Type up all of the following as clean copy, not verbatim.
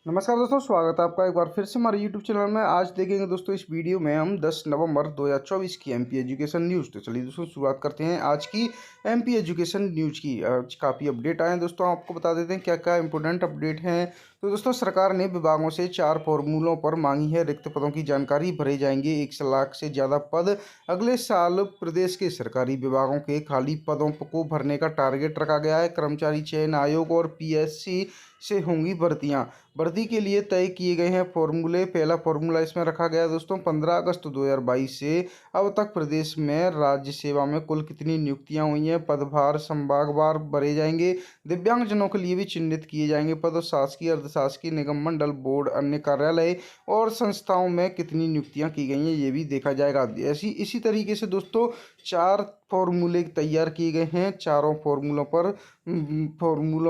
नमस्कार दोस्तों, स्वागत है आपका एक बार फिर से हमारे यूट्यूब चैनल में। आज देखेंगे दोस्तों इस वीडियो में हम 10 नवंबर 2024 की एमपी एजुकेशन न्यूज़। तो चलिए दोस्तों शुरुआत करते हैं आज की एमपी एजुकेशन न्यूज़ की। आज काफ़ी अपडेट आए हैं दोस्तों, आपको बता देते हैं क्या क्या इंपॉर्टेंट अपडेट हैं। तो दोस्तों सरकार ने विभागों से 4 फॉर्मूलों पर मांगी है रिक्त पदों की जानकारी। भरे जाएंगे 1 लाख से ज़्यादा पद। अगले साल प्रदेश के सरकारी विभागों के खाली पदों को भरने का टारगेट रखा गया है। कर्मचारी चयन आयोग और पीएससी से होंगी भर्तियां। भर्ती के लिए तय किए गए हैं फॉर्मूले। पहला फॉर्मूला इसमें रखा गया है दोस्तों 15 अगस्त 2022 से अब तक प्रदेश में राज्य सेवा में कुल कितनी नियुक्तियां हुई हैं। पदभार संभागवार भरे जाएंगे। दिव्यांगजनों के लिए भी चिन्हित किए जाएंगे पद। शासकीय अर्धशासकीय निगम मंडल बोर्ड अन्य कार्यालय और संस्थाओं में कितनी नियुक्तियां की गई हैं ये भी देखा जाएगा। इसी तरीके से दोस्तों 4 फॉर्मूले तैयार किए गए हैं। चारों फॉर्मूलों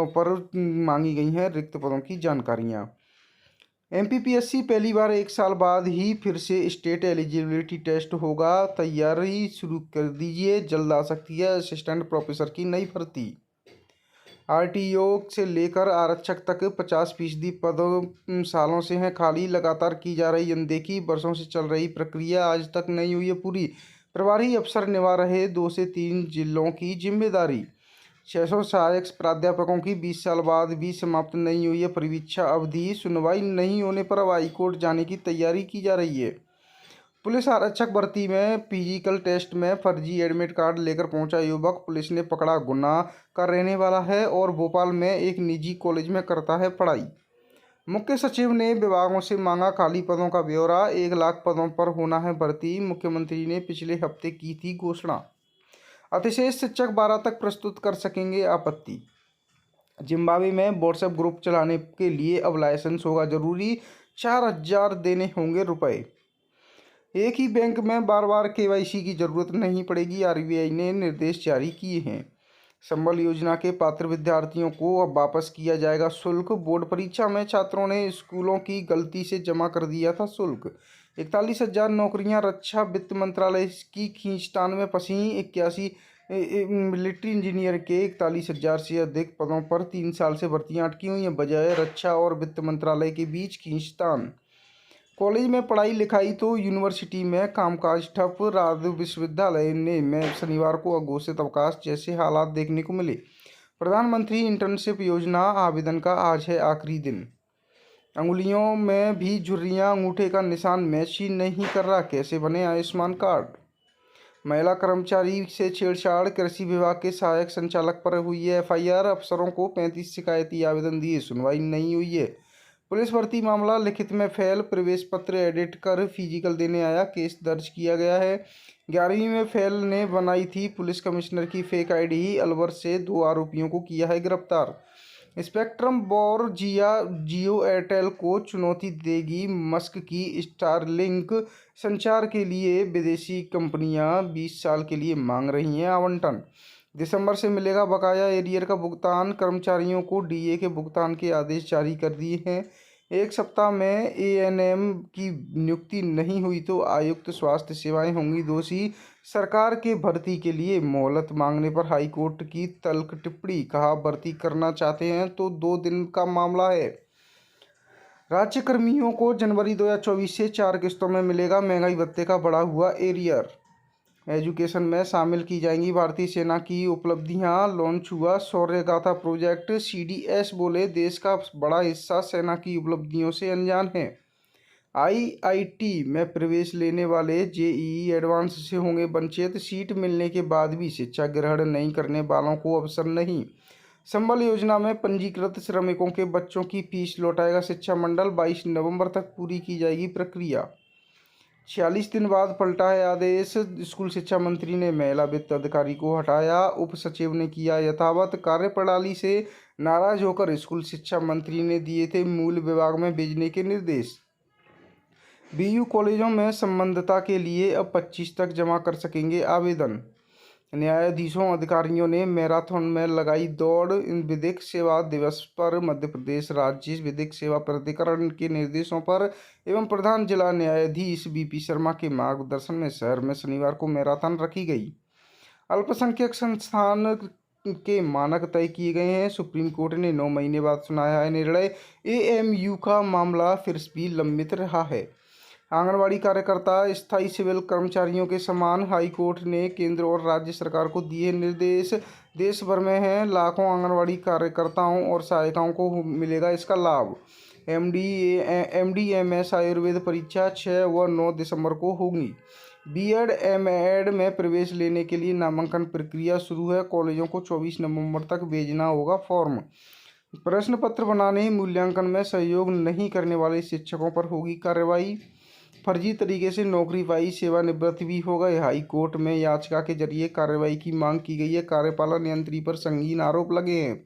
पर मांगी गई हैं रिक्त पदों की जानकारियां। एमपीपीएससी पहली बार 1 साल बाद ही फिर से स्टेट एलिजिबिलिटी टेस्ट होगा। तैयारी शुरू कर दीजिए, जल्द आ सकती है असिस्टेंट प्रोफेसर की नई भर्ती। आरटीओ से लेकर आरक्षक तक 50% पद सालों से हैं खाली। लगातार की जा रही अनदेखी, वर्षों से चल रही प्रक्रिया आज तक नहीं हुई है पूरी। प्रभारी अफसर निभा रहे 2 से 3 जिलों की जिम्मेदारी। 600 सहायक प्राध्यापकों की 20 साल बाद भी समाप्त नहीं हुई है परीक्षा अवधि। सुनवाई नहीं होने पर अब हाईकोर्ट जाने की तैयारी की जा रही है। पुलिस आरक्षक भर्ती में फिजिकल टेस्ट में फर्जी एडमिट कार्ड लेकर पहुंचा युवक पुलिस ने पकड़ा। गुना का रहने वाला है और भोपाल में एक निजी कॉलेज में करता है पढ़ाई। मुख्य सचिव ने विभागों से मांगा खाली पदों का ब्यौरा। 1 लाख पदों पर होना है भर्ती। मुख्यमंत्री ने पिछले हफ्ते की थी घोषणा। अतिशेष शिक्षक 12 तक प्रस्तुत कर सकेंगे आपत्ति। जिम्बाब्वे में व्हाट्सएप ग्रुप चलाने के लिए अब लाइसेंस होगा जरूरी। 4,000 देने होंगे रुपए। एक ही बैंक में बार बार केवाईसी की जरूरत नहीं पड़ेगी, आरबीआई ने निर्देश जारी किए हैं। संबल योजना के पात्र विद्यार्थियों को अब वापस किया जाएगा शुल्क। बोर्ड परीक्षा में छात्रों ने स्कूलों की गलती से जमा कर दिया था शुल्क। 41,000 नौकरियां रक्षा वित्त मंत्रालय की खींचतान में फंसी। 81 मिलिट्री इंजीनियर के 41,000 से अधिक पदों पर 3 साल से भर्तियां अटकी हुई हैं। बजाय रक्षा और वित्त मंत्रालय के बीच खींचतान। कॉलेज में पढ़ाई लिखाई तो यूनिवर्सिटी में कामकाज ठप। राज्य विश्वविद्यालय में शनिवार को अघोषित अवकाश जैसे हालात देखने को मिले। प्रधानमंत्री इंटर्नशिप योजना आवेदन का आज है आखिरी दिन। अंगुलियों में भी झुर्रियां, अंगूठे का निशान मैच ही नहीं कर रहा, कैसे बने आयुष्मान कार्ड। महिला कर्मचारी से छेड़छाड़, कृषि विभाग के सहायक संचालक पर हुई है एफआईआर। अफसरों को 35 शिकायती आवेदन दिए, सुनवाई नहीं हुई है। पुलिस भर्ती मामला लिखित में फेल, प्रवेश पत्र एडिट कर फिजिकल देने आया, केस दर्ज किया गया है। 11वीं में फेल ने बनाई थी पुलिस कमिश्नर की फेक आईडी। अलवर से 2 आरोपियों को किया है गिरफ्तार। स्पेक्ट्रम और जियो एयरटेल को चुनौती देगी मस्क की स्टारलिंक। संचार के लिए विदेशी कंपनियां 20 साल के लिए मांग रही हैं आवंटन। दिसंबर से मिलेगा बकाया एरियर का भुगतान। कर्मचारियों को डीए के भुगतान के आदेश जारी कर दिए हैं। 1 सप्ताह में एएनएम की नियुक्ति नहीं हुई तो आयुक्त स्वास्थ्य सेवाएं होंगी दोषी। सरकार के भर्ती के लिए मोहलत मांगने पर हाईकोर्ट की तल्ख टिप्पणी। कहा भर्ती करना चाहते हैं तो 2 दिन का मामला है। राज्य कर्मियों को जनवरी 2024 से 4 किस्तों में मिलेगा महंगाई भत्ते का बढ़ा हुआ एरियर। एजुकेशन में शामिल की जाएंगी भारतीय सेना की उपलब्धियां। लॉन्च हुआ शौर्य गाथा प्रोजेक्ट। सीडीएस बोले देश का बड़ा हिस्सा सेना की उपलब्धियों से अनजान है। आईआईटी में प्रवेश लेने वाले जेईई एडवांस से होंगे वंचित। सीट मिलने के बाद भी शिक्षा ग्रहण नहीं करने वालों को अवसर नहीं। संबल योजना में पंजीकृत श्रमिकों के बच्चों की फीस लौटाएगा शिक्षा मंडल। 22 नवंबर तक पूरी की जाएगी प्रक्रिया। 46 दिन बाद पलटा है आदेश। स्कूल शिक्षा मंत्री ने महिला वित्त अधिकारी को हटाया। उप सचिव ने किया यथावत। कार्यप्रणाली से नाराज होकर स्कूल शिक्षा मंत्री ने दिए थे मूल विभाग में भेजने के निर्देश। बीयू कॉलेजों में संबद्धता के लिए अब 25 तक जमा कर सकेंगे आवेदन। न्यायाधीशों अधिकारियों ने मैराथन में लगाई दौड़। विधिक सेवा दिवस पर मध्य प्रदेश राज्य विधिक सेवा प्राधिकरण के निर्देशों पर एवं प्रधान जिला न्यायाधीश बीपी शर्मा के मार्गदर्शन में शहर में शनिवार को मैराथन रखी गई। अल्पसंख्यक संस्थान के मानक तय किए गए हैं। सुप्रीम कोर्ट ने 9 महीने बाद सुनाया है निर्णय। एएमयू का मामला फिर भी लंबित रहा है। आंगनवाड़ी कार्यकर्ता स्थायी सिविल कर्मचारियों के समान हाई कोर्ट ने केंद्र और राज्य सरकार को दिए निर्देश। देश भर में हैं लाखों आंगनवाड़ी कार्यकर्ताओं और सहायिकाओं को मिलेगा इसका लाभ। एमडीएमएस आयुर्वेद परीक्षा 6 व 9 दिसंबर को होगी। बीएड एमएड में प्रवेश लेने के लिए नामांकन प्रक्रिया शुरू है। कॉलेजों को 24 नवंबर तक भेजना होगा फॉर्म। प्रश्न पत्र बनाने मूल्यांकन में सहयोग नहीं करने वाले शिक्षकों पर होगी कार्रवाई। फर्जी तरीके से नौकरी पाई सेवानिवृत्त भी हो गए। हाई कोर्ट में याचिका के जरिए कार्रवाई की मांग की गई है। कार्यपालन यंत्री पर संगीन आरोप लगे हैं।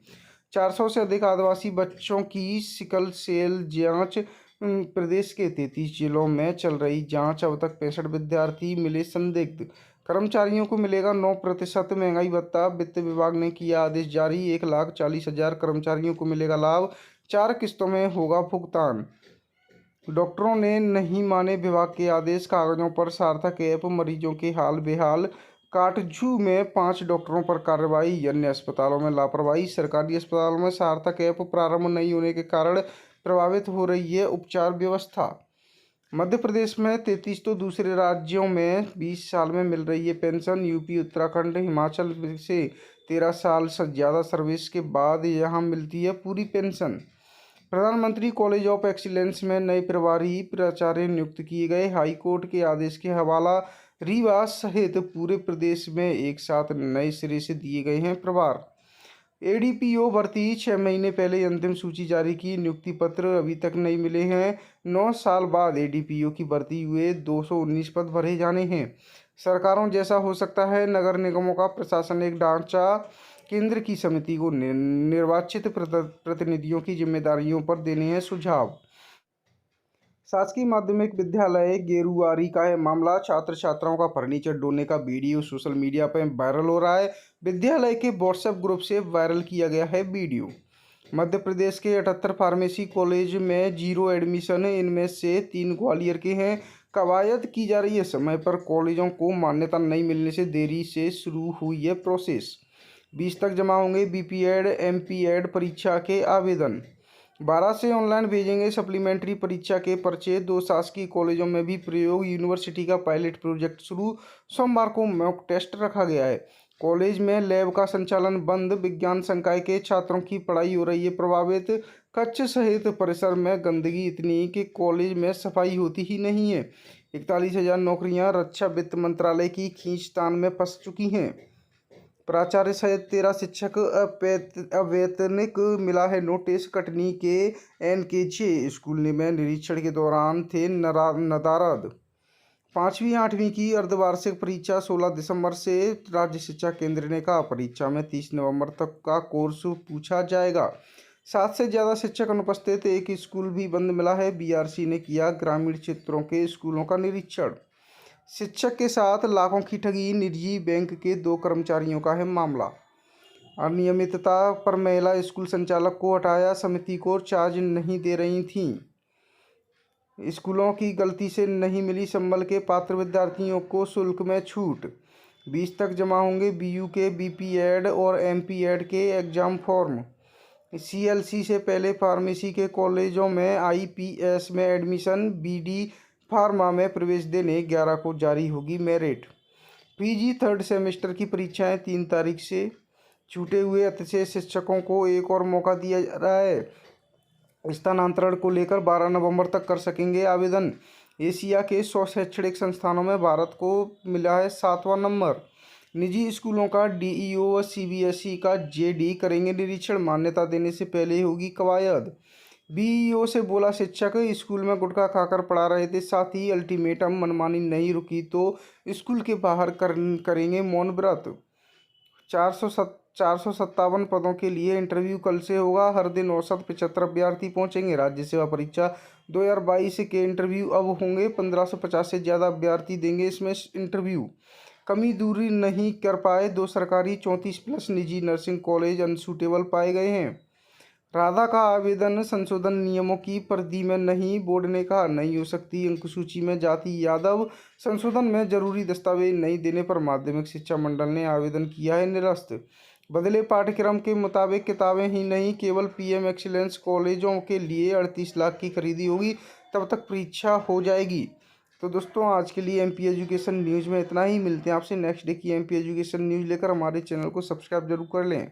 400 से अधिक आदिवासी बच्चों की सिकल सेल जांच। प्रदेश के 33 जिलों में चल रही जांच। अब तक 65 विद्यार्थी मिले संदिग्ध। कर्मचारियों को मिलेगा 9% महंगाई भत्ता। वित्त विभाग ने किया आदेश जारी। 1,40,000 कर्मचारियों को मिलेगा लाभ। 4 किस्तों में होगा भुगतान। डॉक्टरों ने नहीं माने विभाग के आदेश। कागजों पर सार्थक ऐप। मरीजों के हाल बेहाल। काटजू में 5 डॉक्टरों पर कार्रवाई। अन्य अस्पतालों में लापरवाही। सरकारी अस्पतालों में सार्थक ऐप प्रारंभ नहीं होने के कारण प्रभावित हो रही है उपचार व्यवस्था। मध्य प्रदेश में 33 तो दूसरे राज्यों में 20 साल में मिल रही है पेंशन। यूपी, उत्तराखंड, हिमाचल से 13 साल से ज़्यादा सर्विस के बाद यहाँ मिलती है पूरी पेंशन। प्रधानमंत्री कॉलेज ऑफ एक्सीलेंस में नए प्रभारी प्राचार्य नियुक्त किए गए। हाई कोर्ट के आदेश के हवाला। रीवा सहित पूरे प्रदेश में एक साथ नए सिरे से दिए गए हैं प्रभार। एडीपीओ भर्ती 6 महीने पहले अंतिम सूची जारी की। नियुक्ति पत्र अभी तक नहीं मिले हैं। 9 साल बाद एडीपीओ की भर्ती हुए 219 पद भरे जाने हैं। सरकारों जैसा हो सकता है नगर निगमों का प्रशासन एक ढांचा। केंद्र की समिति को निर्वाचित प्रतिनिधियों की जिम्मेदारियों पर देने हैं सुझाव। शासकीय माध्यमिक विद्यालय गेरुआरी का है मामला। छात्र छात्राओं का फर्नीचर ढोने का वीडियो सोशल मीडिया पर वायरल हो रहा है। विद्यालय के व्हाट्सएप ग्रुप से वायरल किया गया है वीडियो। मध्य प्रदेश के 78 फार्मेसी कॉलेज में 0 एडमिशन। इनमें से 3 ग्वालियर के हैं। कवायद की जा रही है समय पर। कॉलेजों को मान्यता नहीं मिलने से देरी से शुरू हुई है प्रोसेस। 20 तक जमा होंगे बीपीएड एमपीएड परीक्षा के आवेदन। 12 से ऑनलाइन भेजेंगे सप्लीमेंट्री परीक्षा के पर्चे। 2 शासकीय कॉलेजों में भी प्रयोग। यूनिवर्सिटी का पायलट प्रोजेक्ट शुरू। सोमवार को मॉक टेस्ट रखा गया है। कॉलेज में लैब का संचालन बंद। विज्ञान संकाय के छात्रों की पढ़ाई हो रही है प्रभावित। कक्ष सहित परिसर में गंदगी इतनी कि कॉलेज में सफाई होती ही नहीं है। 41,000 नौकरियां रक्षा वित्त मंत्रालय की खींचतान में फंस चुकी हैं। प्राचार्य सहित 13 शिक्षक अवैतनिक मिला है नोटिस। कटनी के एनकेजे स्कूल में निरीक्षण के दौरान थे नदारद। 5वीं 8वीं की अर्धवार्षिक परीक्षा 16 दिसंबर से। राज्य शिक्षा केंद्र ने कहा परीक्षा में 30 नवंबर तक का कोर्स पूछा जाएगा। 7 से ज़्यादा शिक्षक अनुपस्थित। एक स्कूल भी बंद मिला है। बीआरसी ने किया ग्रामीण क्षेत्रों के स्कूलों का निरीक्षण। शिक्षक के साथ लाखों की ठगी। निजी बैंक के 2 कर्मचारियों का है मामला। अनियमितता पर महिला स्कूल संचालक को हटाया। समिति को चार्ज नहीं दे रही थीं। स्कूलों की गलती से नहीं मिली संबल के पात्र विद्यार्थियों को शुल्क में छूट। 20 तक जमा होंगे बीयू के बीपीएड और एमपीएड के एग्जाम फॉर्म। सीएलसी से पहले फार्मेसी के कॉलेजों में आईपीएस में एडमिशन। बीडी फार्मा में प्रवेश देने 11 को जारी होगी मेरिट। पीजी 3rd सेमेस्टर की परीक्षाएं 3 तारीख से। छूटे हुए अतिशय शिक्षकों को एक और मौका दिया जा रहा है। स्थानांतरण को लेकर 12 नवंबर तक कर सकेंगे आवेदन। एशिया के 100 शैक्षणिक संस्थानों में भारत को मिला है 7वां नंबर। निजी स्कूलों का डीईओ व सीबीएसई का जेडी करेंगे निरीक्षण। मान्यता देने से पहले होगी कवायद। बीईओ से बोला शिक्षक स्कूल में गुटखा खाकर पढ़ा रहे थे साथी। अल्टीमेटम मनमानी नहीं रुकी तो स्कूल के बाहर करेंगे मौन व्रत। 457 पदों के लिए इंटरव्यू कल से होगा। हर दिन औसत 75 अभ्यर्थी पहुंचेंगे। राज्य सेवा परीक्षा 2022 के इंटरव्यू अब होंगे। 1550 से ज़्यादा अभ्यर्थी देंगे इसमें इंटरव्यू। कमी दूरी नहीं कर पाए 2 सरकारी 34+ निजी नर्सिंग कॉलेज अनसूटेबल पाए गए हैं। राधा का आवेदन संशोधन नियमों की परिधि में नहीं। बोर्ड ने कहा नहीं हो सकती अंक सूची में जाति। यादव संशोधन में जरूरी दस्तावेज नहीं देने पर माध्यमिक शिक्षा मंडल ने आवेदन किया है निरस्त। बदले पाठ्यक्रम के मुताबिक किताबें ही नहीं, केवल पीएम एक्सीलेंस कॉलेजों के लिए 38 लाख की खरीदी होगी, तब तक परीक्षा हो जाएगी। तो दोस्तों आज के लिए एमपी एजुकेशन न्यूज़ में इतना ही। मिलते हैं आपसे नेक्स्ट डे की एमपी एजुकेशन न्यूज़ लेकर। हमारे चैनल को सब्सक्राइब जरूर कर लें।